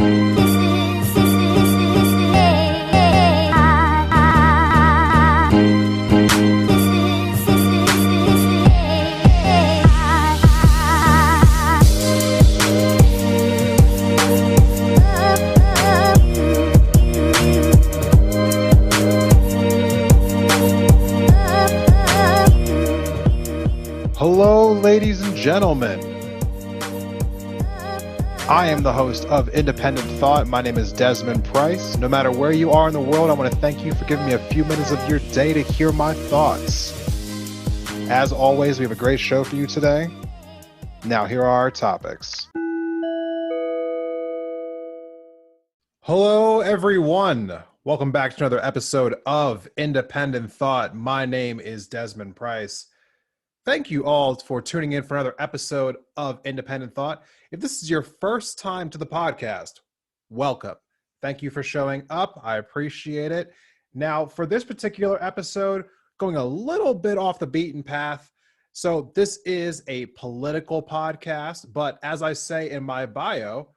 Hello, ladies and gentlemen. I am the host of Independent Thought. My name is Desmond Price. No matter where you are in the world, I want to thank you for giving me a few minutes of your day to hear my thoughts. As always, we have a great show for you today. Now, here are our topics. Hello, everyone. Welcome back to another episode of Independent Thought. My name is Desmond Price. Thank you all for tuning in for another episode of Independent Thought. If this is your first time to the podcast, welcome. Thank you for showing up. I appreciate it. Now, for this particular episode, going a little bit off the beaten path. So this is a political podcast, but as I say in my bio,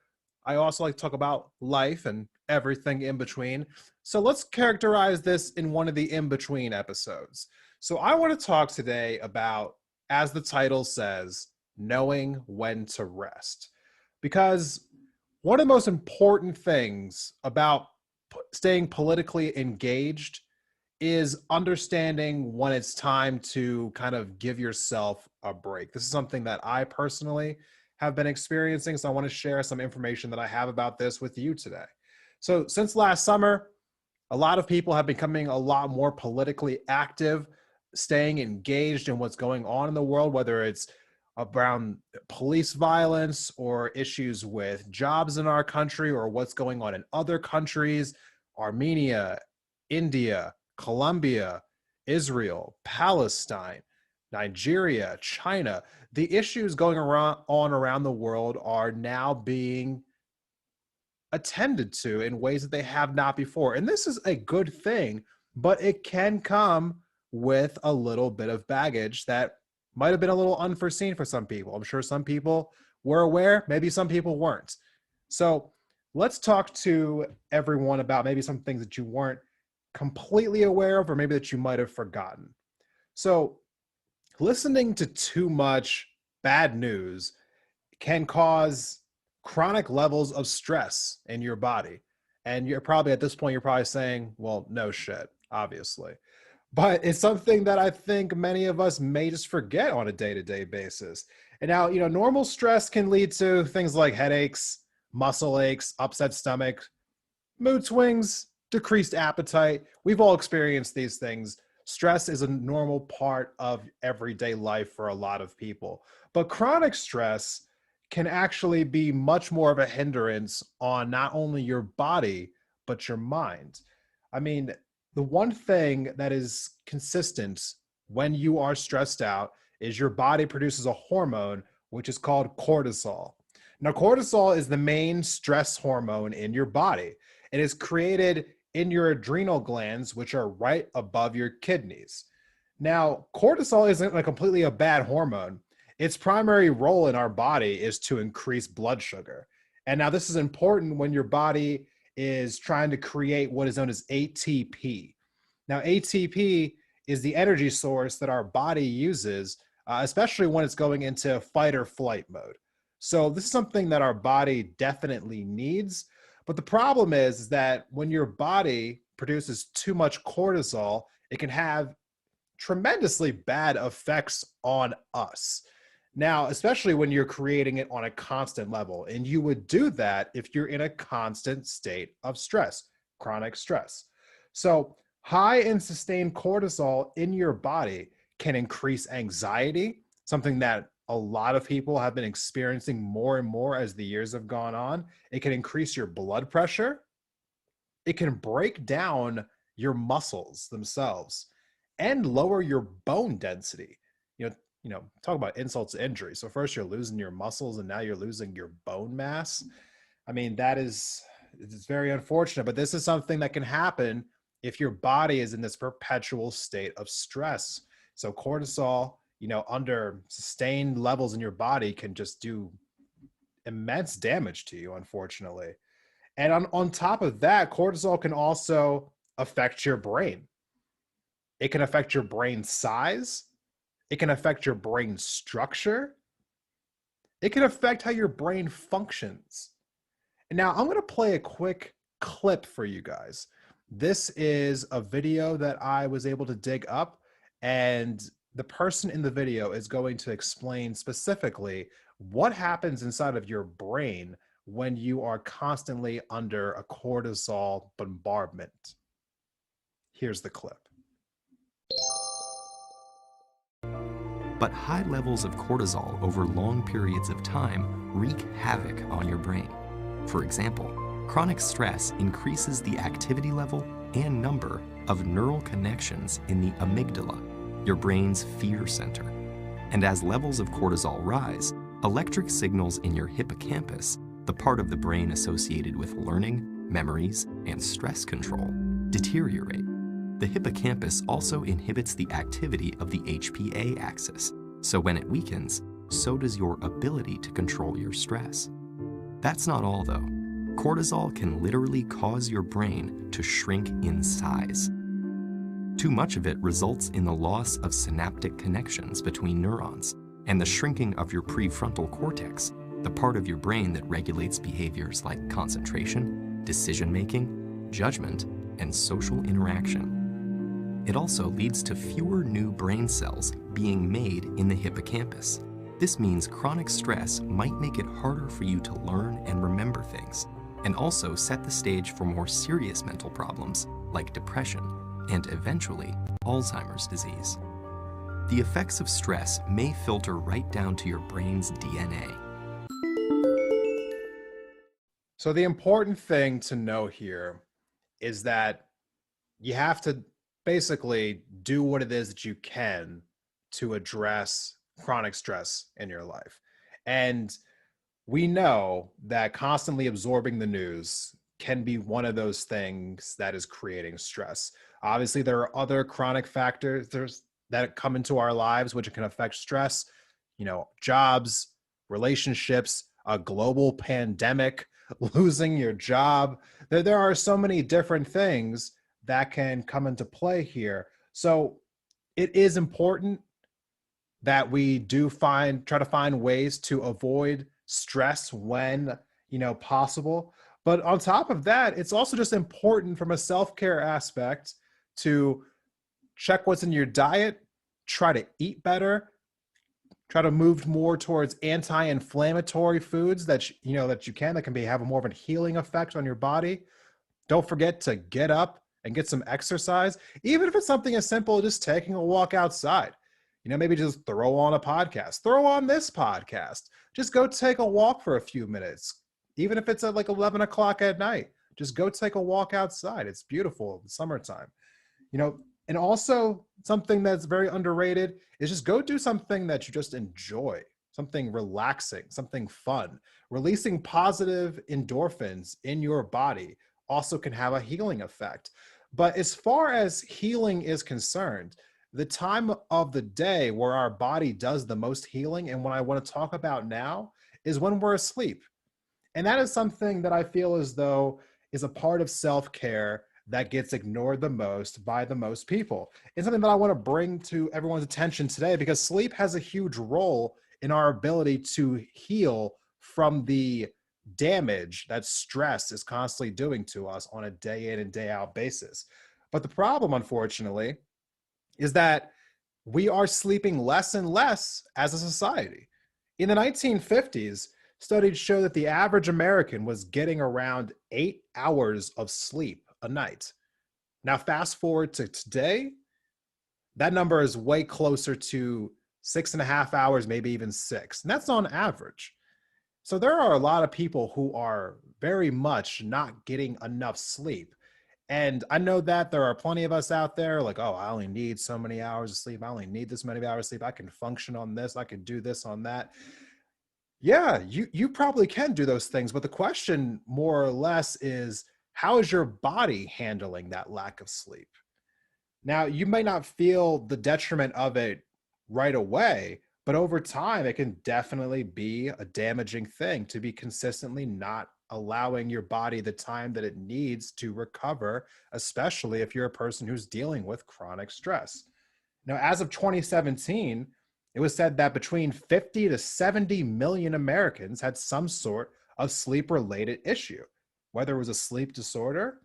I also like to talk about life and everything in between. So let's characterize this in one of the in-between episodes. So I want to talk today about, as the title says, knowing when to rest. Because one of the most important things about staying politically engaged is understanding when it's time to kind of give yourself a break. This is something that I personally have been experiencing, so I want to share some information that I have about this with you today. So since last summer, a lot of people have been becoming a lot more politically active, staying engaged in what's going on in the world, whether it's around police violence or issues with jobs in our country or what's going on in other countries, Armenia, India, Colombia, Israel, Palestine, Nigeria, China. The issues going on around the world are now being attended to in ways that they have not before. And this is a good thing, but it can come with a little bit of baggage that might have been a little unforeseen for some people. I'm sure some people were aware, maybe some people weren't. So let's talk to everyone about maybe some things that you weren't completely aware of, or maybe that you might have forgotten. So listening to too much bad news can cause chronic levels of stress in your body. And you're probably at this point, you're probably saying, well, no shit, obviously. But it's something that I think many of us may just forget on a day-to-day basis. And now, normal stress can lead to things like headaches, muscle aches, upset stomach, mood swings, decreased appetite. We've all experienced these things. Stress is a normal part of everyday life for a lot of people. But chronic stress can actually be much more of a hindrance on not only your body, but your mind. I mean, the one thing that is consistent when you are stressed out is your body produces a hormone, which is called cortisol. Now, cortisol is the main stress hormone in your body. It is created in your adrenal glands, which are right above your kidneys. Now, cortisol isn't completely a bad hormone. Its primary role in our body is to increase blood sugar. And now this is important when your body is trying to create what is known as ATP. Now, ATP is the energy source that our body uses, especially when it's going into fight or flight mode. So this is something that our body definitely needs. But the problem is that when your body produces too much cortisol, it can have tremendously bad effects on us. Now, especially when you're creating it on a constant level, and you would do that if you're in a constant state of stress, chronic stress. So high and sustained cortisol in your body can increase anxiety, something that a lot of people have been experiencing more and more as the years have gone on. It can increase your blood pressure. It can break down your muscles themselves and lower your bone density. Talk about insults to injury. So first you're losing your muscles and now you're losing your bone mass. I mean, it's very unfortunate, but this is something that can happen if your body is in this perpetual state of stress. So cortisol, under sustained levels in your body can just do immense damage to you, unfortunately. And on top of that, cortisol can also affect your brain. It can affect your brain size. It can affect your brain structure. It can affect how your brain functions. And now I'm going to play a quick clip for you guys. This is a video that I was able to dig up, and the person in the video is going to explain specifically what happens inside of your brain when you are constantly under a cortisol bombardment. Here's the clip. But high levels of cortisol over long periods of time wreak havoc on your brain. For example, chronic stress increases the activity level and number of neural connections in the amygdala, your brain's fear center. And as levels of cortisol rise, electric signals in your hippocampus, the part of the brain associated with learning, memories, and stress control, deteriorate. The hippocampus also inhibits the activity of the HPA axis, so when it weakens, so does your ability to control your stress. That's not all though. Cortisol can literally cause your brain to shrink in size. Too much of it results in the loss of synaptic connections between neurons and the shrinking of your prefrontal cortex, the part of your brain that regulates behaviors like concentration, decision-making, judgment, and social interaction. It also leads to fewer new brain cells being made in the hippocampus. This means chronic stress might make it harder for you to learn and remember things, and also set the stage for more serious mental problems like depression and eventually Alzheimer's disease. The effects of stress may filter right down to your brain's DNA. So the important thing to know here is that you have to basically do what it is that you can to address chronic stress in your life. And we know that constantly absorbing the news can be one of those things that is creating stress. Obviously, there are other chronic factors that come into our lives which can affect stress, jobs, relationships, a global pandemic, losing your job. There are so many different things that can come into play here. So it is important that we do try to find ways to avoid stress when, possible. But on top of that, it's also just important from a self-care aspect to check what's in your diet, try to eat better, try to move more towards anti-inflammatory foods that can have more of a healing effect on your body. Don't forget to get up and get some exercise, even if it's something as simple as just taking a walk outside. Maybe just throw on a podcast, throw on this podcast, just go take a walk for a few minutes. Even if it's at like 11 o'clock at night, just go take a walk outside. It's beautiful in the summertime, and also something that's very underrated is just go do something that you just enjoy, something relaxing, something fun. Releasing positive endorphins in your body also can have a healing effect. But as far as healing is concerned, the time of the day where our body does the most healing, and what I want to talk about now, is when we're asleep. And that is something that I feel as though is a part of self-care that gets ignored the most by the most people. It's something that I want to bring to everyone's attention today because sleep has a huge role in our ability to heal from the damage that stress is constantly doing to us on a day in and day out basis. But the problem, unfortunately, is that we are sleeping less and less as a society. In the 1950s, studies show that the average American was getting around 8 hours of sleep a night. Now, fast forward to today, that number is way closer to 6.5 hours, maybe even 6. And that's on average. So there are a lot of people who are very much not getting enough sleep. And I know that there are plenty of us out there like, oh, I only need so many hours of sleep. I only need this many hours of sleep. I can function on this. I can do this on that. Yeah, you probably can do those things. But the question more or less is, how is your body handling that lack of sleep? Now, you may not feel the detriment of it right away, but over time, it can definitely be a damaging thing to be consistently not allowing your body the time that it needs to recover, especially if you're a person who's dealing with chronic stress. Now, as of 2017, it was said that between 50 to 70 million Americans had some sort of sleep-related issue, whether it was a sleep disorder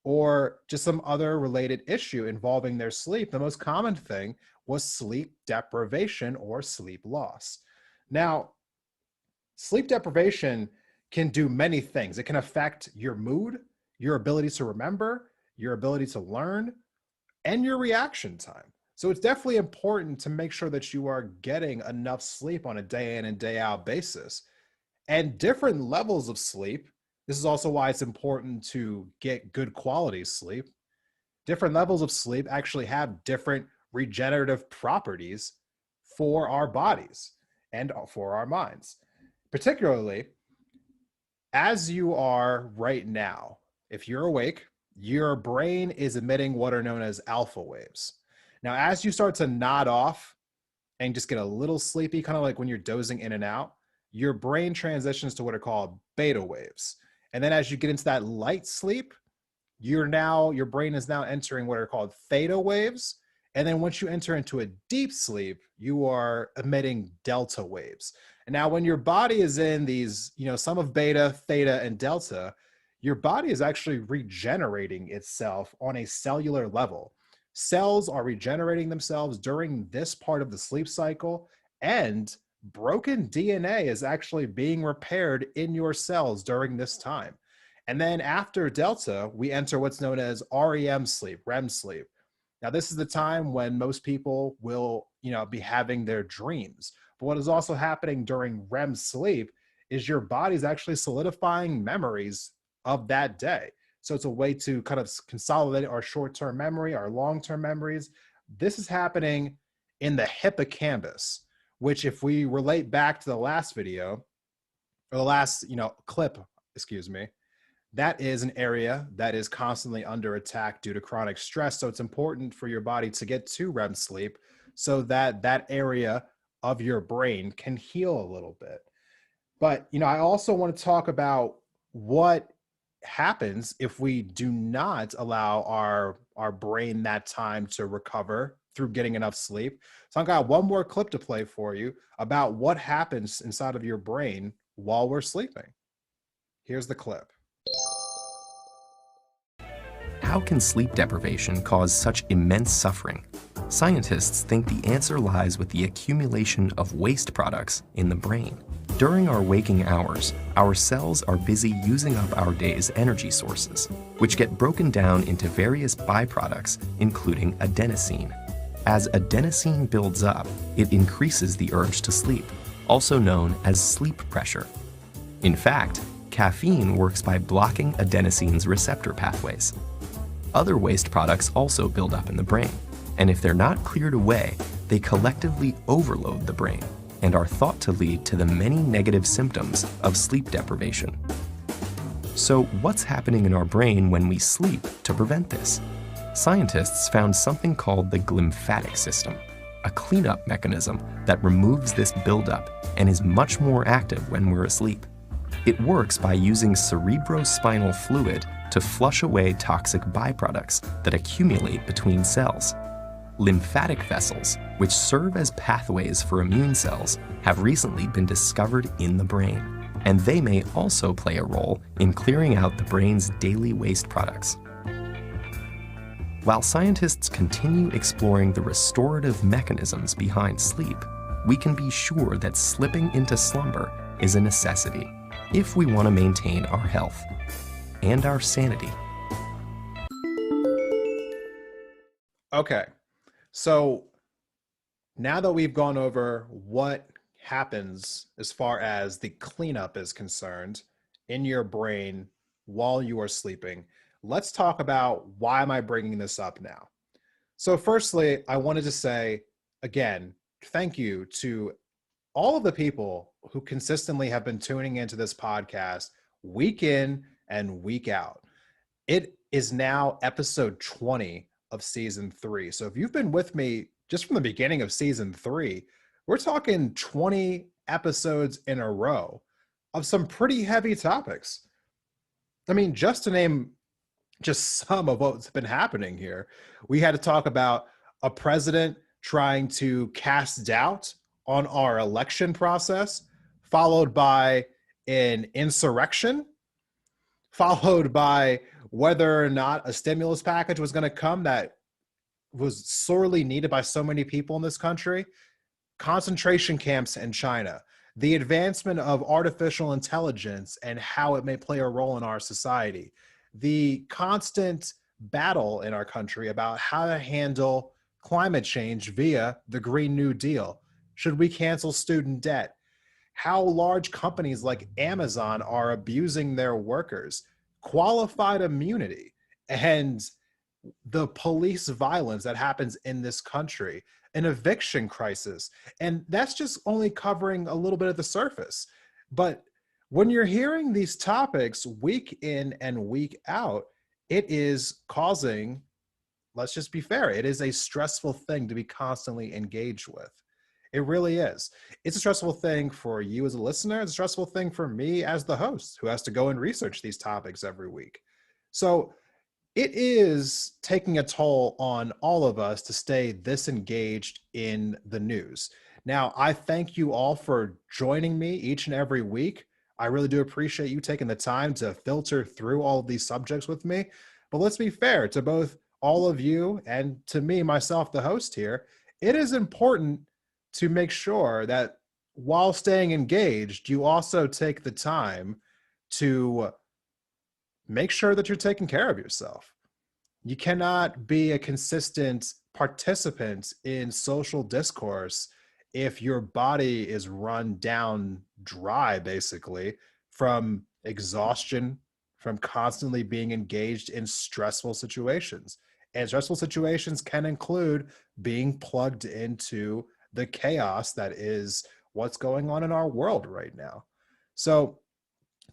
or just some other related issue involving their sleep. The most common thing was sleep deprivation or sleep loss. Now, sleep deprivation can do many things. It can affect your mood, your ability to remember, your ability to learn, and your reaction time. So it's definitely important to make sure that you are getting enough sleep on a day in and day out basis. And different levels of sleep, this is also why it's important to get good quality sleep. Different levels of sleep actually have different regenerative properties for our bodies and for our minds. Particularly, as you are right now, if you're awake, your brain is emitting what are known as alpha waves. Now, as you start to nod off and just get a little sleepy, kind of like when you're dozing in and out, your brain transitions to what are called beta waves. And then as you get into that light sleep, your brain is now entering what are called theta waves. And then once you enter into a deep sleep, you are emitting delta waves. And now when your body is in these, some of beta, theta, and delta, your body is actually regenerating itself on a cellular level. Cells are regenerating themselves during this part of the sleep cycle, and broken DNA is actually being repaired in your cells during this time. And then after delta, we enter what's known as REM sleep, REM sleep. Now, this is the time when most people will, be having their dreams. But what is also happening during REM sleep is your body's actually solidifying memories of that day. So it's a way to kind of consolidate our short-term memory, our long-term memories. This is happening in the hippocampus, which if we relate back to the last video, or the last, clip, excuse me, that is an area that is constantly under attack due to chronic stress. So it's important for your body to get to REM sleep so that that area of your brain can heal a little bit. But, I also want to talk about what happens if we do not allow our brain that time to recover through getting enough sleep. So I've got one more clip to play for you about what happens inside of your brain while we're sleeping. Here's the clip. How can sleep deprivation cause such immense suffering? Scientists think the answer lies with the accumulation of waste products in the brain. During our waking hours, our cells are busy using up our day's energy sources, which get broken down into various byproducts, including adenosine. As adenosine builds up, it increases the urge to sleep, also known as sleep pressure. In fact, caffeine works by blocking adenosine's receptor pathways. Other waste products also build up in the brain, and if they're not cleared away, they collectively overload the brain and are thought to lead to the many negative symptoms of sleep deprivation. So what's happening in our brain when we sleep to prevent this? Scientists found something called the glymphatic system, a cleanup mechanism that removes this buildup and is much more active when we're asleep. It works by using cerebrospinal fluid to flush away toxic byproducts that accumulate between cells. Lymphatic vessels, which serve as pathways for immune cells, have recently been discovered in the brain, and they may also play a role in clearing out the brain's daily waste products. While scientists continue exploring the restorative mechanisms behind sleep, we can be sure that slipping into slumber is a necessity if we want to maintain our health and our sanity. Okay, so now that we've gone over what happens as far as the cleanup is concerned in your brain while you are sleeping, let's talk about why am I bringing this up now. So firstly, I wanted to say, again, thank you to all of the people who consistently have been tuning into this podcast week in and week out. It is now episode 20 of season 3. So if you've been with me just from the beginning of season 3, we're talking 20 episodes in a row of some pretty heavy topics. I mean, just to name just some of what's been happening here, we had to talk about a president trying to cast doubt on our election process, followed by an insurrection, followed by whether or not a stimulus package was going to come that was sorely needed by so many people in this country, concentration camps in China, the advancement of artificial intelligence and how it may play a role in our society, the constant battle in our country about how to handle climate change via the Green New Deal. Should we cancel student debt? How large companies like Amazon are abusing their workers, qualified immunity, and the police violence that happens in this country, an eviction crisis. And that's just only covering a little bit of the surface. But when you're hearing these topics week in and week out, it is causing, let's just be fair, it is a stressful thing to be constantly engaged with. It really is. It's a stressful thing for you as a listener. It's a stressful thing for me as the host who has to go and research these topics every week. So it is taking a toll on all of us to stay this engaged in the news. Now, I thank you all for joining me each and every week. I really do appreciate you taking the time to filter through all of these subjects with me. But let's be fair to both all of you and to me, myself, the host here. It is important to make sure that while staying engaged, you also take the time to make sure that you're taking care of yourself. You cannot be a consistent participant in social discourse if your body is run down dry, basically, from exhaustion, from constantly being engaged in stressful situations. And stressful situations can include being plugged into the chaos that is what's going on in our world right now. So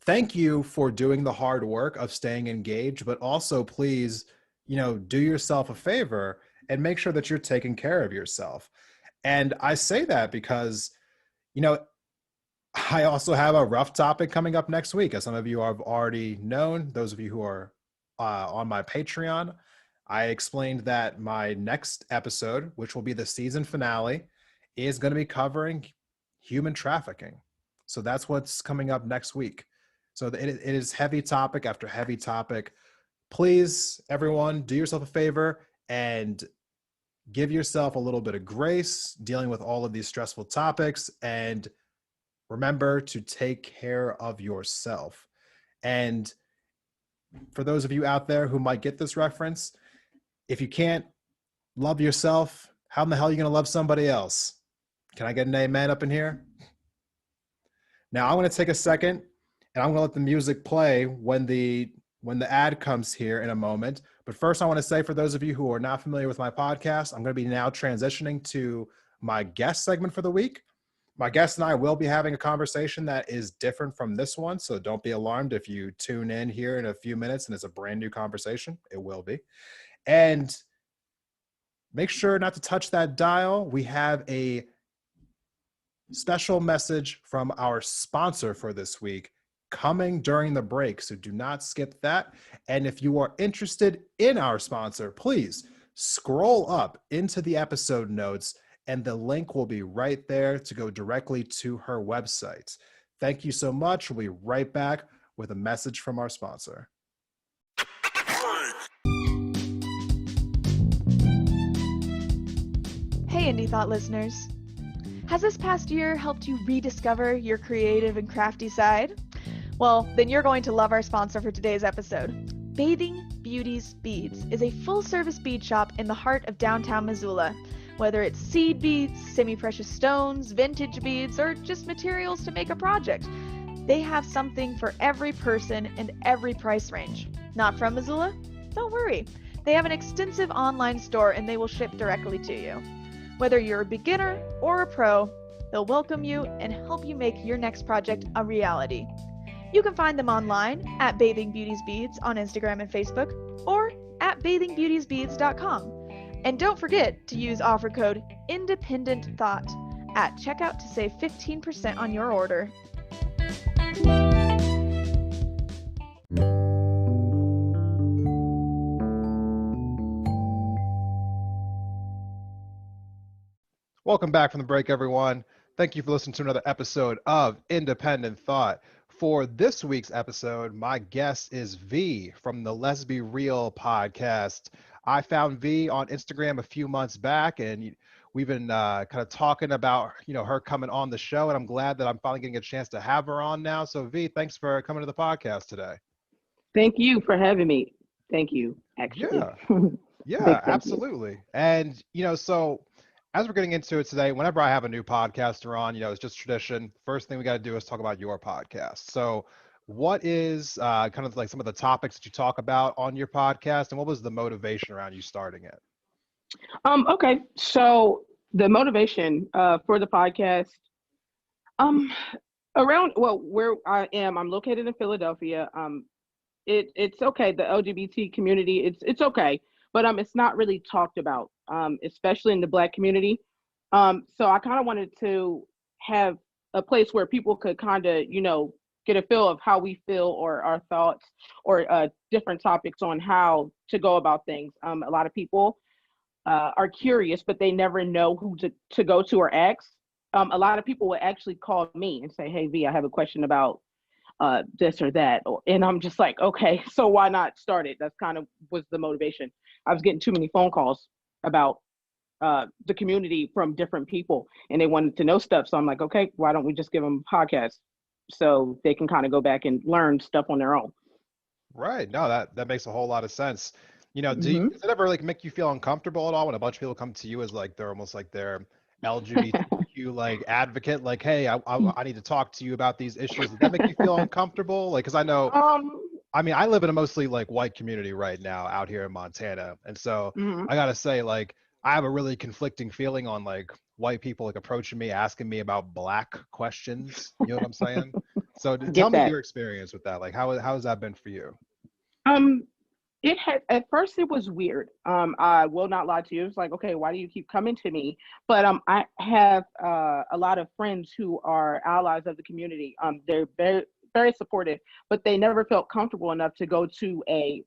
thank you for doing the hard work of staying engaged, but also please, do yourself a favor and make sure that you're taking care of yourself. And I say that because, I also have a rough topic coming up next week. As some of you have already known, those of you who are on my Patreon, I explained that my next episode, which will be the season finale, is going to be covering human trafficking. So that's what's coming up next week. So it is heavy topic after heavy topic. Please, everyone, do yourself a favor and give yourself a little bit of grace dealing with all of these stressful topics. And remember to take care of yourself. And for those of you out there who might get this reference, if you can't love yourself, how in the hell are you going to love somebody else? Can I get an amen up in here? Now I'm going to take a second and I'm going to let the music play when the ad comes here in a moment. But first I want to say, for those of you who are not familiar with my podcast, I'm going to be now transitioning to my guest segment for the week. My guest and I will be having a conversation that is different from this one. So don't be alarmed if you tune in here in a few minutes and it's a brand new conversation. It will be. And make sure not to touch that dial. We have a special message from our sponsor for this week coming during the break, so do not skip that. And if you are interested in our sponsor, please scroll up into the episode notes and the link will be right there to go directly to her website. Thank you so much. We'll be right back with a message from our sponsor. Hey, Indie Thought listeners. Has this past year helped you rediscover your creative and crafty side? Well, then you're going to love our sponsor for today's episode. Bathing Beauties Beads is a full-service bead shop in the heart of downtown Missoula. Whether it's seed beads, semi-precious stones, vintage beads, or just materials to make a project, they have something for every person and every price range. Not from Missoula? Don't worry. They have an extensive online store and they will ship directly to you. Whether you're a beginner or a pro, they'll welcome you and help you make your next project a reality. You can find them online at Bathing Beauties Beads on Instagram and Facebook, or at bathingbeautiesbeads.com. And don't forget to use offer code INDEPENDENTTHOUGHT at checkout to save 15% on your order. Welcome back from the break, everyone. Thank you for listening to another episode of Independent Thought. For this week's episode, my guest is V from the Lesbereal podcast. I found V on Instagram a few months back, and we've been kind of talking about her coming on the show, and I'm glad that I'm finally getting a chance to have her on now. So V, thanks for coming to the podcast today. Thank you for having me. Thank you, actually. Yeah, absolutely. And so as we're getting into it today, whenever I have a new podcaster on, it's just tradition. First thing we got to do is talk about your podcast. So what is kind of like some of the topics that you talk about on your podcast, and what was the motivation around you starting it? Okay, so the motivation for the podcast, where I am, I'm located in Philadelphia. It's okay. The LGBT community, it's okay, but it's not really talked about, especially in the Black community. So I kind of wanted to have a place where people could kind of, get a feel of how we feel or our thoughts or different topics on how to go about things. A lot of people are curious, but they never know who to go to or ask. A lot of people would actually call me and say, "Hey V, I have a question about this or that," and I'm just like, okay, so why not start it? That's kind of was the motivation. I was getting too many phone calls about the community from different people, and they wanted to know stuff. So I'm like, okay, why don't we just give them a podcast so they can kind of go back and learn stuff on their own? Right. No, that makes a whole lot of sense. Does Mm-hmm. it ever like make you feel uncomfortable at all when a bunch of people come to you as like they're almost like they're LGBTQ like advocate, like, hey, I need to talk to you about these issues? Does that make you feel uncomfortable? Like, because I know, I mean, I live in a mostly like white community right now out here in Montana, and so Mm-hmm. I gotta say, like, I have a really conflicting feeling on like white people like approaching me, asking me about Black questions. You know what I'm saying? So tell Get me that. your experience with that. Like, how has that been for you? Um, it had at first it was weird. I will not lie to you. It's like, okay, why do you keep coming to me? But I have a lot of friends who are allies of the community. They're very supportive, but they never felt comfortable enough to go to a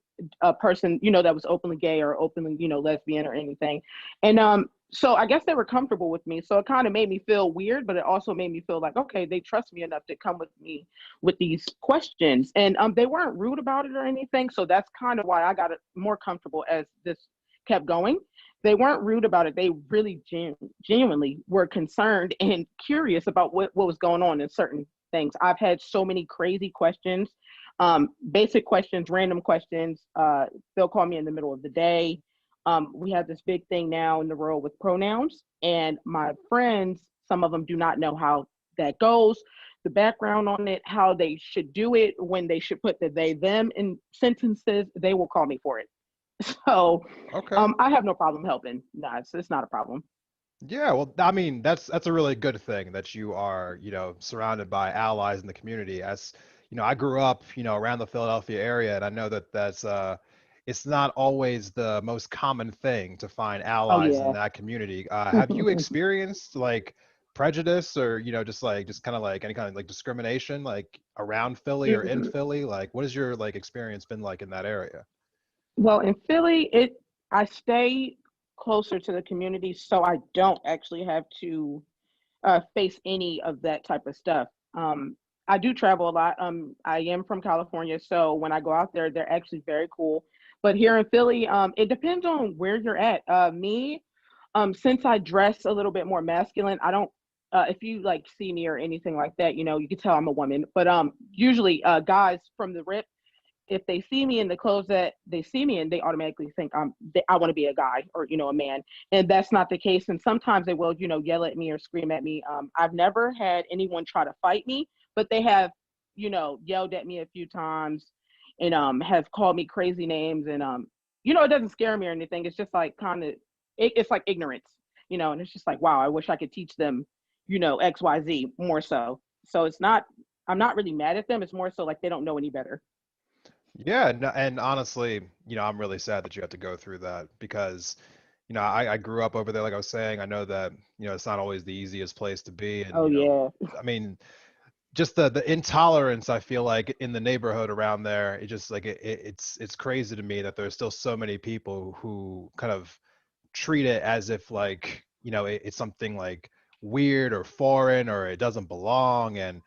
person, that was openly gay or openly, lesbian or anything. And so I guess they were comfortable with me. So it kind of made me feel weird, but it also made me feel like, okay, they trust me enough to come with me with these questions. And they weren't rude about it or anything. So that's kind of why I got more comfortable as this kept going. They weren't rude about it. They really genuinely were concerned and curious about what was going on in certain things. I've had so many crazy questions, basic questions, random questions. They'll call me in the middle of the day. We have this big thing now in the world with pronouns, and my friends, some of them do not know how that goes, the background on it, how they should do it, when they should put the they, them in sentences. They will call me for it. So Okay. I have no problem helping. No, it's not a problem. Yeah, well, I mean, that's a really good thing that you are, surrounded by allies in the community. As I grew up, around the Philadelphia area, and I know that that's it's not always the most common thing to find Oh allies in yeah. that community. Have you experienced like prejudice or, just kind of like any kind of like discrimination like around Philly or in Mm, Philly? Like, what has your like experience been like in that area? well, in Philly, I stay closer to the community, so I don't actually have to face any of that type of stuff. I do travel a lot. I am from California, so when I go out there, they're actually very cool. But here in Philly, it depends on where you're at. Me, since I dress a little bit more masculine, I don't. If you like see me or anything like that, you can tell I'm a woman. But usually, guys from the rip, if they see me in the clothes that they see me in, they automatically think I want to be a guy or a man, and that's not the case. And sometimes they will yell at me or scream at me. I've never had anyone try to fight me, but they have yelled at me a few times, and have called me crazy names. And it doesn't scare me or anything. It's just like kind of it's like ignorance, and it's just like, wow, I wish I could teach them XYZ more so. So it's not, I'm not really mad at them. It's more so like they don't know any better. Yeah, no, and honestly, I'm really sad that you have to go through that because, I grew up over there, like I was saying. I know that, it's not always the easiest place to be. And, Oh yeah. I mean, just the intolerance I feel like in the neighborhood around there, it just like it's crazy to me that there's still so many people who kind of treat it as if like it's something like weird or foreign or it doesn't belong. And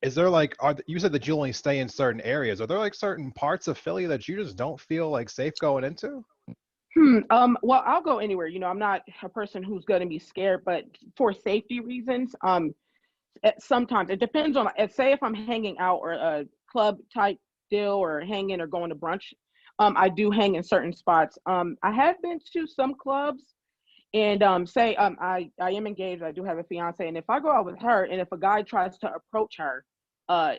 is there like, you said that you only stay in certain areas, are there like certain parts of Philly that you just don't feel like safe going into? Well, I'll go anywhere. I'm not a person who's going to be scared, but for safety reasons, sometimes it depends on, say if I'm hanging out or a club type deal or hanging or going to brunch, I do hang in certain spots. I have been to some clubs and say I am engaged. I do have a fiance, and if I go out with her, and if a guy tries to approach her,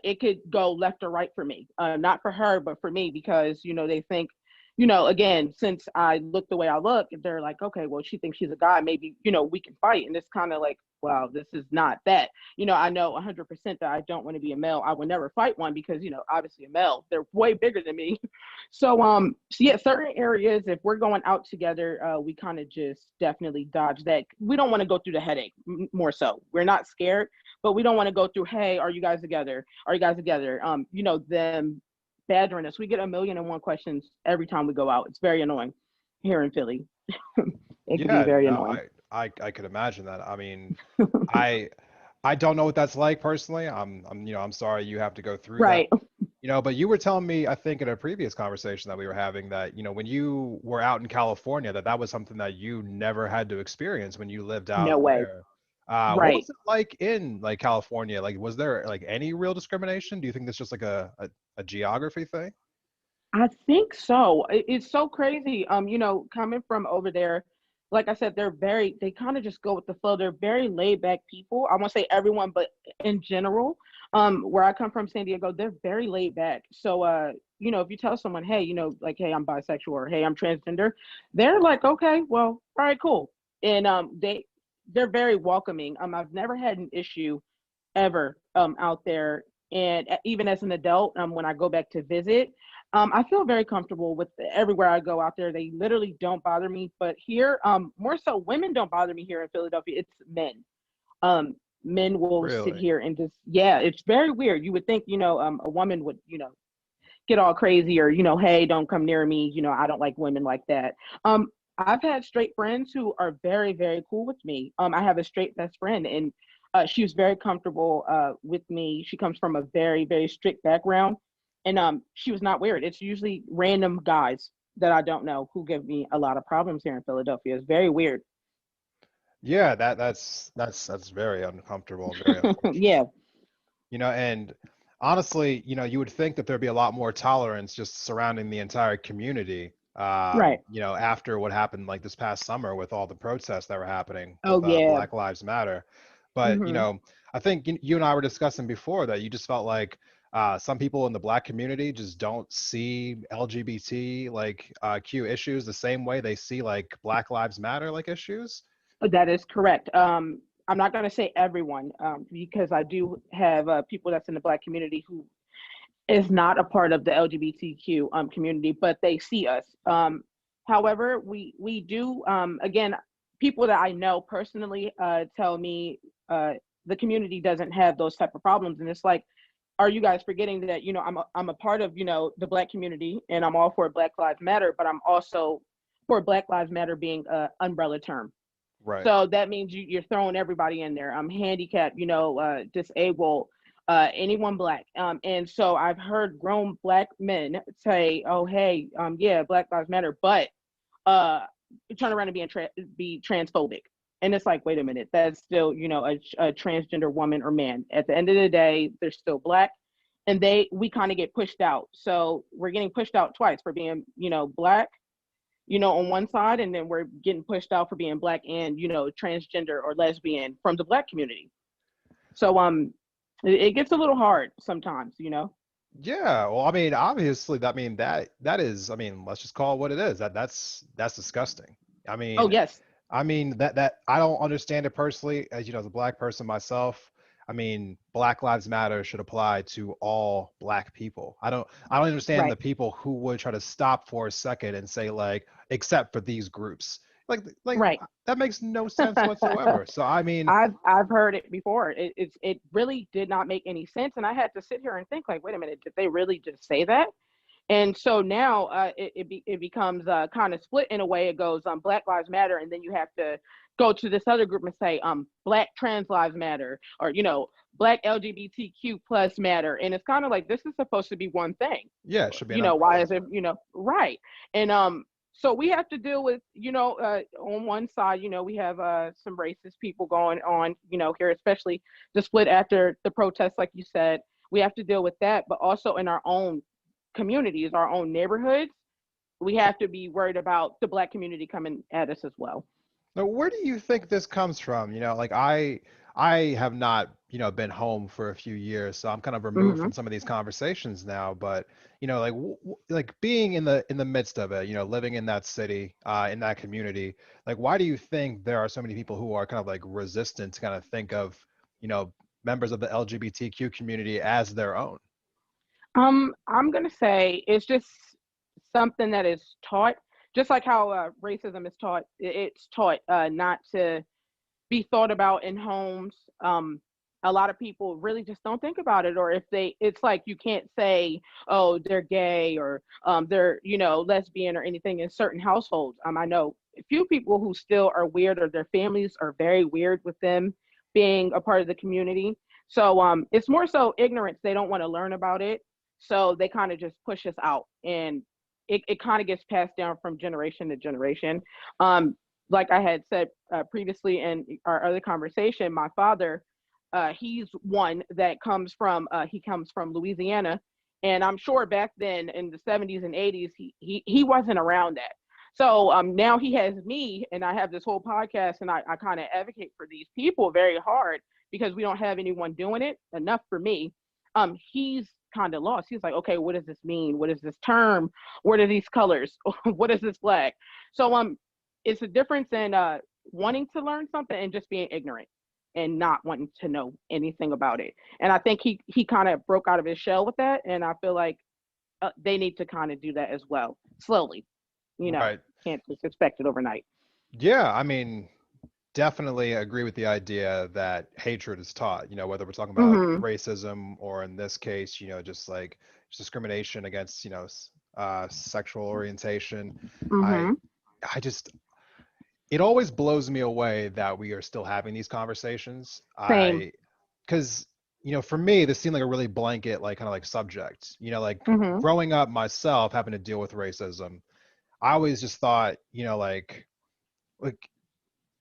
it could go left or right for me. Not for her, but for me, because they think, again, since I look the way I look, they're like, okay, well, she thinks she's a guy. Maybe we can fight, and it's kind of like, well, this is not that. I know 100% that I don't want to be a male. I would never fight one because obviously a male, they're way bigger than me. So yeah, certain areas, if we're going out together, we kind of just definitely dodge that. We don't want to go through the headache. More so, we're not scared, but we don't want to go through, hey, are you guys together? Are you guys together? Them badgering us. We get 1,000,001 questions every time we go out. It's very annoying here in Philly. It can be Yeah, very no, annoying. I could imagine that. I mean, I I don't know what that's like personally. I'm sorry you have to go through that. Right. But you were telling me, I think in a previous conversation that we were having, that when you were out in California, that was something that you never had to experience when you lived No out way. there. What Right. was it like in like California? Like, was there like any real discrimination? Do you think that's just like a geography thing? I think so. It's so crazy. Coming from over there, like I said, they kind of just go with the flow. They're very laid back people. I won't say everyone, but in general, where I come from, San Diego, they're very laid back. So, if you tell someone, hey, like, hey, I'm bisexual or hey, I'm transgender, they're like, okay, well, all right, cool. And they're very welcoming. I've never had an issue ever out there. And even as an adult, when I go back to visit, I feel very comfortable with everywhere I go out there. They literally don't bother me. But here, more so, women don't bother me here in Philadelphia. It's men. Men will sit Really? here and just, yeah, it's very weird. You would think, a woman would, get all crazy or, hey, don't come near me. I don't like women like that. I've had straight friends who are very, very cool with me. I have a straight best friend, and she was very comfortable with me. She comes from a very, very strict background, and she was not weird. It's usually random guys that I don't know who give me a lot of problems here in Philadelphia. It's very weird. Yeah, that's very uncomfortable and very unfortunate. Yeah, And honestly, you would think that there'd be a lot more tolerance just surrounding the entire community. right. After what happened like this past summer with all the protests that were happening Oh, with yeah. Black Lives Matter. But Hmm. I think you and I were discussing before that you just felt like some people in the Black community just don't see LGBT like Q issues the same way they see like Black Lives Matter like issues. That is correct. I'm not going to say everyone because I do have people that's in the Black community who is not a part of the LGBTQ community, but they see us. However, we do again, people that I know personally tell me the community doesn't have those type of problems, and it's like, are you guys forgetting that I'm a part of the Black community, and I'm all for Black Lives Matter, but I'm also for Black Lives Matter being a umbrella term. Right. So that means you're throwing everybody in there. I'm handicapped, disabled, anyone Black. And so I've heard grown Black men say, "Oh, hey, yeah, Black Lives Matter," but uh, turn around and be transphobic. And it's like, wait a minute, that's still, a transgender woman or man. At the end of the day, they're still Black, and we kind of get pushed out. So we're getting pushed out twice for being, Black, on one side, and then we're getting pushed out for being Black and, transgender or lesbian from the Black community. So it gets a little hard sometimes. Yeah, well, I mean, obviously, that is, I mean, let's just call it what it is. That's disgusting. I Oh, mean, yes. that I don't understand it personally, as as a Black person myself. I mean, Black Lives Matter should apply to all Black people. I don't understand Right. the people who would try to stop for a second and say like, except for these groups. Like Right. that makes no sense whatsoever. So I mean, I've heard it before. It really did not make any sense, and I had to sit here and think like, wait a minute, did they really just say that? And so now it becomes kind of split in a way. It goes Black Lives Matter, and then you have to go to this other group and say, Black trans lives matter, or, Black LGBTQ plus matter. And it's kind of like, this is supposed to be one thing. Yeah, it should be Why is it, right. And so we have to deal with, on one side, we have some racist people going on, here, especially the split after the protests, like you said. We have to deal with that, but also in our own communities, our own neighborhoods, we have to be worried about the Black community coming at us as well. Now, where do you think this comes from? Like I have not, been home for a few years, so I'm kind of removed Mm-hmm. from some of these conversations now. But like like being in the midst of it, living in that city, in that community, like why do you think there are so many people who are kind of like resistant to kind of think of, members of the LGBTQ community as their own? I'm gonna say it's just something that is taught, just like how racism is taught. It's taught not to be thought about in homes. A lot of people really just don't think about it, or if it's like you can't say, oh, they're gay, or they're lesbian or anything in certain households. I know a few people who still are weird, or their families are very weird with them being a part of the community. So it's more so ignorance. They don't want to learn about it, so they kind of just push us out, and it kind of gets passed down from generation to generation. Like I had said previously in our other conversation, my father, he's one that comes from Louisiana, and I'm sure back then in the 70s and 80s he wasn't around that. So now he has me, and I have this whole podcast, and I kind of advocate for these people very hard because we don't have anyone doing it enough for me. He's kind of lost. He's like, okay, what does this mean? What is this term? What are these colors? What is this flag? So it's a difference in wanting to learn something and just being ignorant and not wanting to know anything about it. And I think he kind of broke out of his shell with that, and I feel like they need to kind of do that as well, slowly. Right. Can't just expect it overnight. Yeah, I mean, definitely agree with the idea that hatred is taught, whether we're talking about Mm-hmm. racism or in this case, just like discrimination against, sexual orientation. I Mm-hmm. I just it always blows me away that we are still having these conversations. Same. Because, for me, this seemed like a really blanket, like kind of like subject, like Mm-hmm. growing up myself, having to deal with racism. I always just thought, like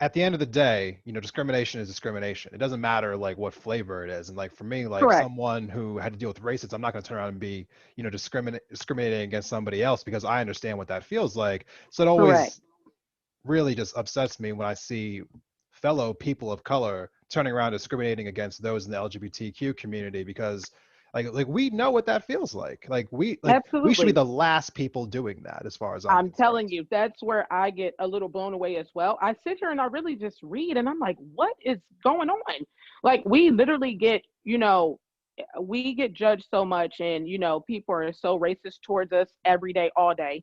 at the end of the day, discrimination is discrimination. It doesn't matter like what flavor it is. And like for me, like Correct. someone who had to deal with racism, I'm not going to turn around and be, discriminating against somebody else because I understand what that feels like. So it Correct. always really just upsets me when I see fellow people of color turning around discriminating against those in the LGBTQ community because like we know what that feels like. We should be Absolutely. the last people doing that as far as I'm I'm telling concerned. you, that's where I get a little blown away as well. I sit here and I really just read, and I'm like, what is going on? Like, we literally get, we get judged so much, and, people are so racist towards us every day, all day.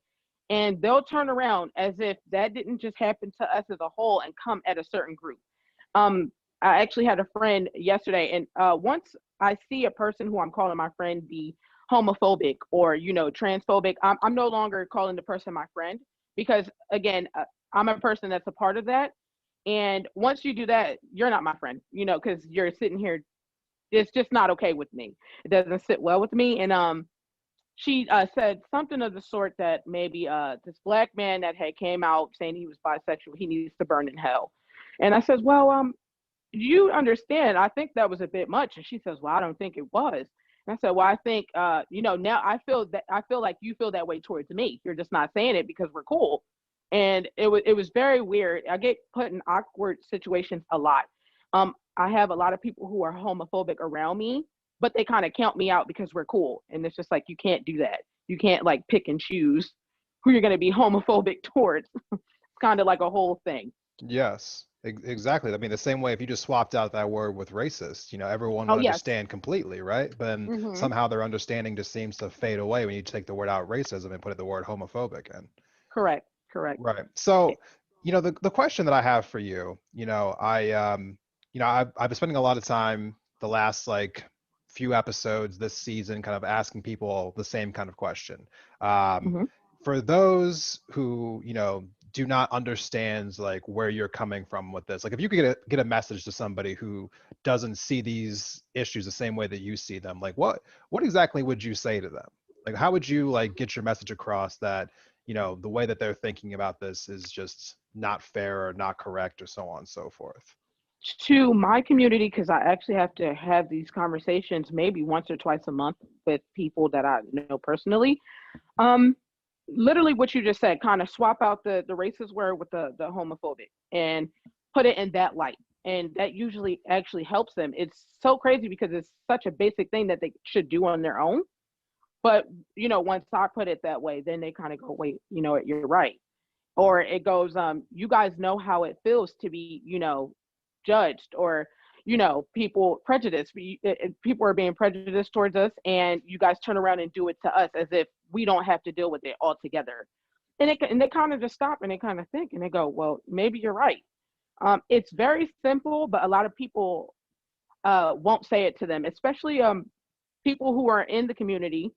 And they'll turn around as if that didn't just happen to us as a whole and come at a certain group. Um, I actually had a friend yesterday, and once I see a person who I'm calling my friend be homophobic or transphobic, I'm no longer calling the person my friend because again, I'm a person that's a part of that. And once you do that, you're not my friend, because you're sitting here. It's just not okay with me. It doesn't sit well with me. And she said something of the sort that maybe this Black man that had came out saying he was bisexual, he needs to burn in hell. And I said, well, you understand, I think that was a bit much. And she says, well, I don't think it was. And I said, well, I think, now I feel like you feel that way towards me. You're just not saying it because we're cool. And it was very weird. I get put in awkward situations a lot. I have a lot of people who are homophobic around me, but they kind of count me out because we're cool. And it's just like, you can't do that. You can't like pick and choose who you're going to be homophobic towards. It's kind of like a whole thing. Yes, exactly. I mean, the same way if you just swapped out that word with racist, everyone Oh, would yes. understand completely, right? But then Hmm. somehow their understanding just seems to fade away when you take the word out racism and put the word homophobic in. Correct. Correct. Right. So, the question that I have for you, I've been spending a lot of time the last like few episodes this season kind of asking people the same kind of question. Um, Hmm. for those who, do not understand like where you're coming from with this. Like if you could get a message to somebody who doesn't see these issues the same way that you see them, like what exactly would you say to them? Like how would you like get your message across that, you know, the way that they're thinking about this is just not fair or not correct or so on and so forth? To my community, because I actually have to have these conversations maybe once or twice a month with people that I know personally. Um, Literally what you just said, kind of swap out the racist word with the homophobic and put it in that light. And that usually actually helps them. It's so crazy because it's such a basic thing that they should do on their own. But, once I put it that way, then they kind of go, wait, you're right. Or it goes, you guys know how it feels to be, judged, or people prejudice. People are being prejudiced towards us, and you guys turn around and do it to us as if we don't have to deal with it altogether. And they kind of just stop and they kind of think and they go, well, maybe you're right. It's very simple, but a lot of people won't say it to them, especially people who are in the community.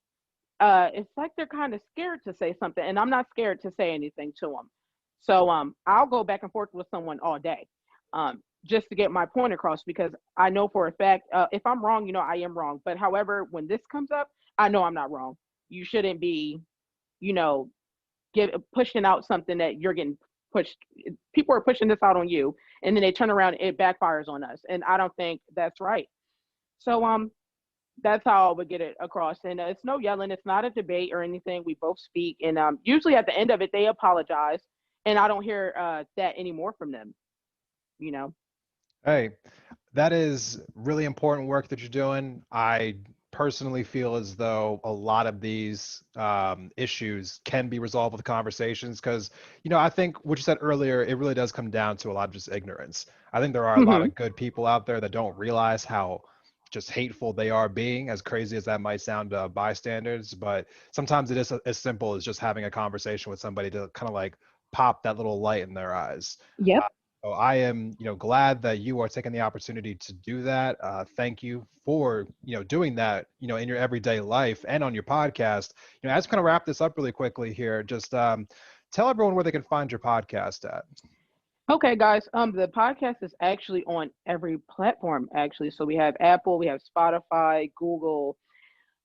It's like they're kind of scared to say something, and I'm not scared to say anything to them. So I'll go back and forth with someone all day, just to get my point across, because I know for a fact, if I'm wrong, I am wrong. But however, when this comes up, I know I'm not wrong. You shouldn't be, you know, pushing out something that you're getting pushed. People are pushing this out on you, and then they turn around and it backfires on us, and I don't think that's right. So that's how I would get it across. And it's no yelling. It's not a debate or anything. We both speak, and usually at the end of it, they apologize, and I don't hear that anymore from them. You know. Hey, that is really important work that you're doing. I personally feel as though a lot of these issues can be resolved with conversations because, I think what you said earlier, it really does come down to a lot of just ignorance. I think there are a lot Hmm. of good people out there that don't realize how just hateful they are being, as crazy as that might sound to bystanders. But sometimes it is as simple as just having a conversation with somebody to kind of like pop that little light in their eyes. Yep. So I am, glad that you are taking the opportunity to do that. Thank you for, doing that, in your everyday life and on your podcast. As we kind of wrap this up really quickly here, just tell everyone where they can find your podcast at. Okay, guys. The podcast is actually on every platform, actually. So we have Apple, we have Spotify, Google.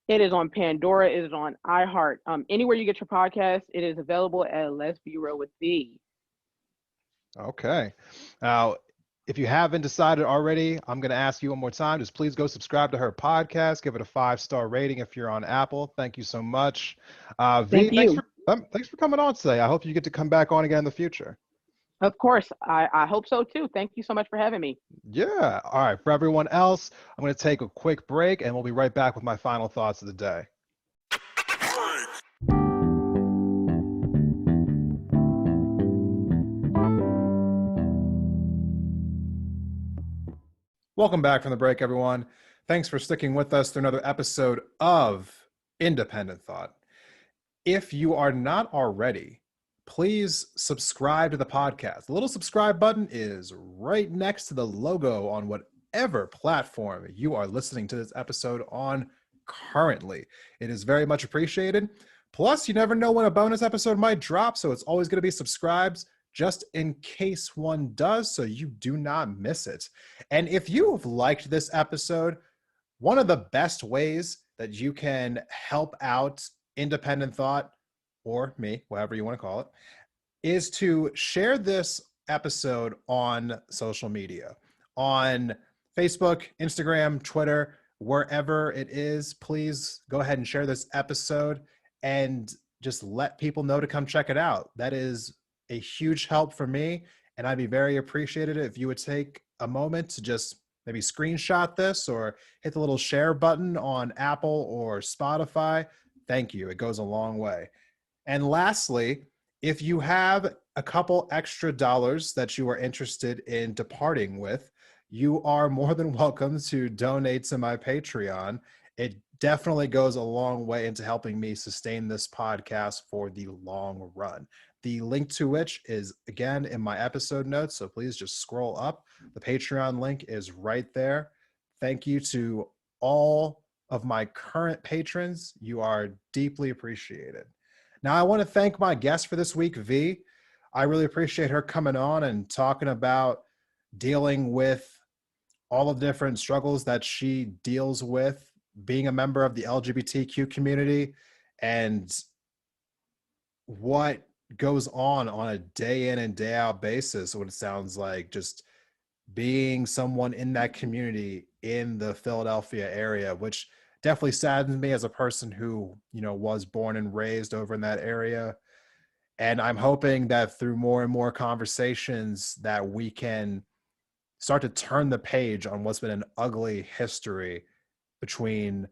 It is on Pandora. It is on iHeart. Anywhere you get your podcast, it is available at Lesbereal with V. Okay. Now, if you haven't decided already, I'm going to ask you one more time. Just please go subscribe to her podcast. Give it a 5-star rating if you're on Apple. Thank you so much. V, Thank you. thanks for coming on today. I hope you get to come back on again in the future. Of course, I hope so too. Thank you so much for having me. Yeah. All right. For everyone else, I'm going to take a quick break and we'll be right back with my final thoughts of the day. Welcome back from the break, everyone. Thanks for sticking with us through another episode of Independent Thought. If you are not already, please subscribe to the podcast. The little subscribe button is right next to the logo on whatever platform you are listening to this episode on currently. It is very much appreciated. Plus, you never know when a bonus episode might drop, so it's always going to be subscribed just in case one does, so you do not miss it. And if you have liked this episode, one of the best ways that you can help out Independent Thought, or me, whatever you want to call it, is to share this episode on social media, on Facebook, Instagram, Twitter, wherever it is. Please go ahead and share this episode and just let people know to come check it out. That is a huge help for me, and I'd be very appreciative if you would take a moment to just maybe screenshot this or hit the little share button on Apple or Spotify. Thank you. It goes a long way. And lastly, if you have a couple extra dollars that you are interested in departing with, you are more than welcome to donate to my Patreon. It definitely goes a long way into helping me sustain this podcast for the long run. The link to which is, again, in my episode notes, so please just scroll up. The Patreon link is right there. Thank you to all of my current patrons. You are deeply appreciated. Now, I want to thank my guest for this week, V. I really appreciate her coming on and talking about dealing with all of the different struggles that she deals with being a member of the LGBTQ community and what goes on a day in and day out basis. What it sounds like, just being someone in that community in the Philadelphia area, which definitely saddens me as a person who, was born and raised over in that area. And I'm hoping that through more and more conversations that we can start to turn the page on what's been an ugly history between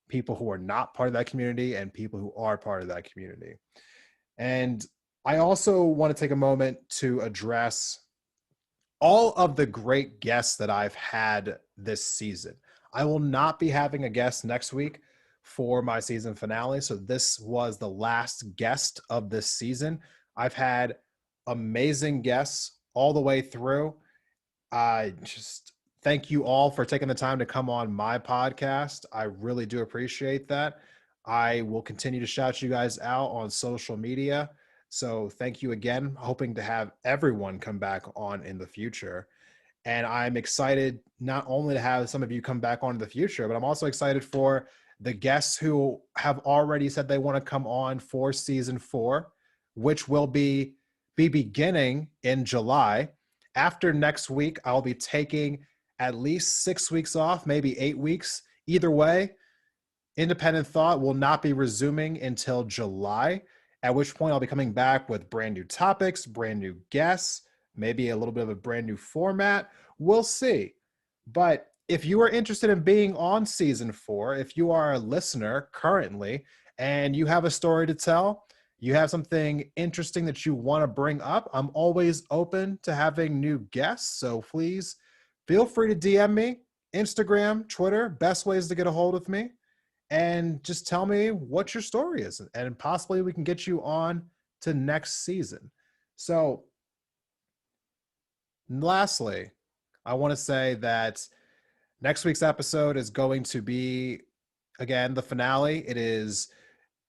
people who are not part of that community and people who are part of that community. And I also want to take a moment to address all of the great guests that I've had this season. I will not be having a guest next week for my season finale. So this was the last guest of this season. I've had amazing guests all the way through. I just thank you all for taking the time to come on my podcast. I really do appreciate that. I will continue to shout you guys out on social media. So thank you again. Hoping to have everyone come back on in the future. And I'm excited not only to have some of you come back on in the future, but I'm also excited for the guests who have already said they want to come on for season 4, which will be beginning in July. After next week, I'll be taking at least 6 weeks off, maybe 8 weeks. Either way, Independent Thought will not be resuming until July, at which point I'll be coming back with brand new topics, brand new guests, maybe a little bit of a brand new format. We'll see. But if you are interested in being on season 4, if you are a listener currently and you have a story to tell, you have something interesting that you want to bring up, I'm always open to having new guests. So please feel free to DM me, Instagram, Twitter, best ways to get a hold of me. And just tell me what your story is. And possibly we can get you on to next season. So lastly, I want to say that next week's episode is going to be, again, the finale. It is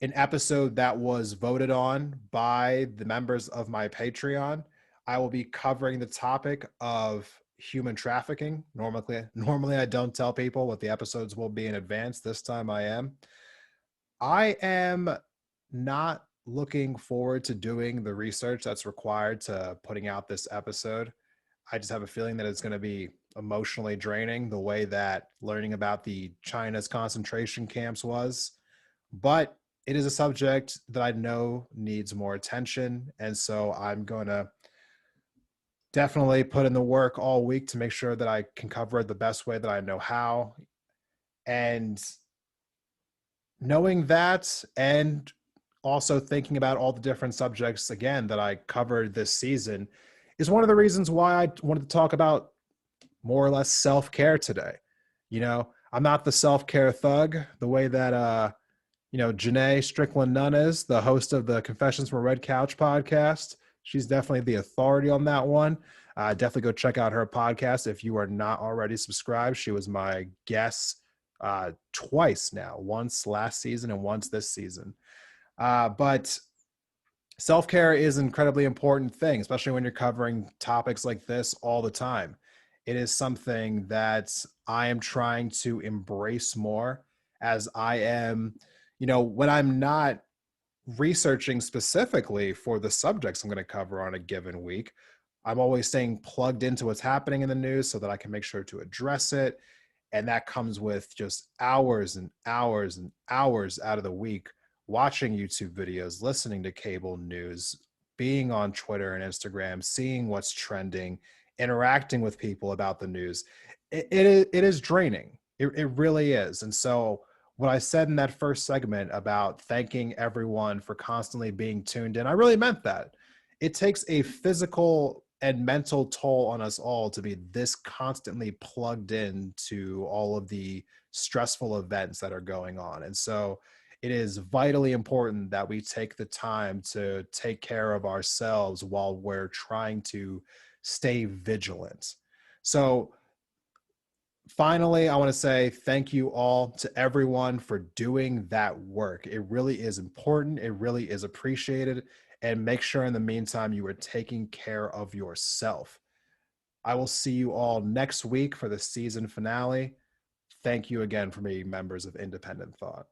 an episode that was voted on by the members of my Patreon. I will be covering the topic of human trafficking. Normally I don't tell people what the episodes will be in advance. This time I am. I am not looking forward to doing the research that's required to putting out this episode. I just have a feeling that it's going to be emotionally draining the way that learning about the China's concentration camps was. But it is a subject that I know needs more attention. And so I'm going to definitely put in the work all week to make sure that I can cover it the best way that I know how. And knowing that, and also thinking about all the different subjects, again, that I covered this season, is one of the reasons why I wanted to talk about more or less self-care today. I'm not the self-care thug the way that, Janae Strickland Nunn is, the host of the Confessions from a Red Couch podcast. She's definitely the authority on that one. Definitely go check out her podcast if you are not already subscribed. She was my guest twice now, once last season and once this season. But self-care is an incredibly important thing, especially when you're covering topics like this all the time. It is something that I am trying to embrace more, as I am, when I'm not researching specifically for the subjects I'm going to cover on a given week, I'm always staying plugged into what's happening in the news so that I can make sure to address it. And that comes with just hours and hours and hours out of the week watching YouTube videos, listening to cable news, being on Twitter and Instagram, seeing what's trending, interacting with people about the news. It is draining. It really is. And so what I said in that first segment about thanking everyone for constantly being tuned in, I really meant that. It takes a physical and mental toll on us all to be this constantly plugged in to all of the stressful events that are going on. And so it is vitally important that we take the time to take care of ourselves while we're trying to stay vigilant. So Finally, I want to say thank you all to everyone for doing that work. It really is important. It really is appreciated. And make sure in the meantime, you are taking care of yourself. I will see you all next week for the season finale. Thank you again for being members of Independent Thought.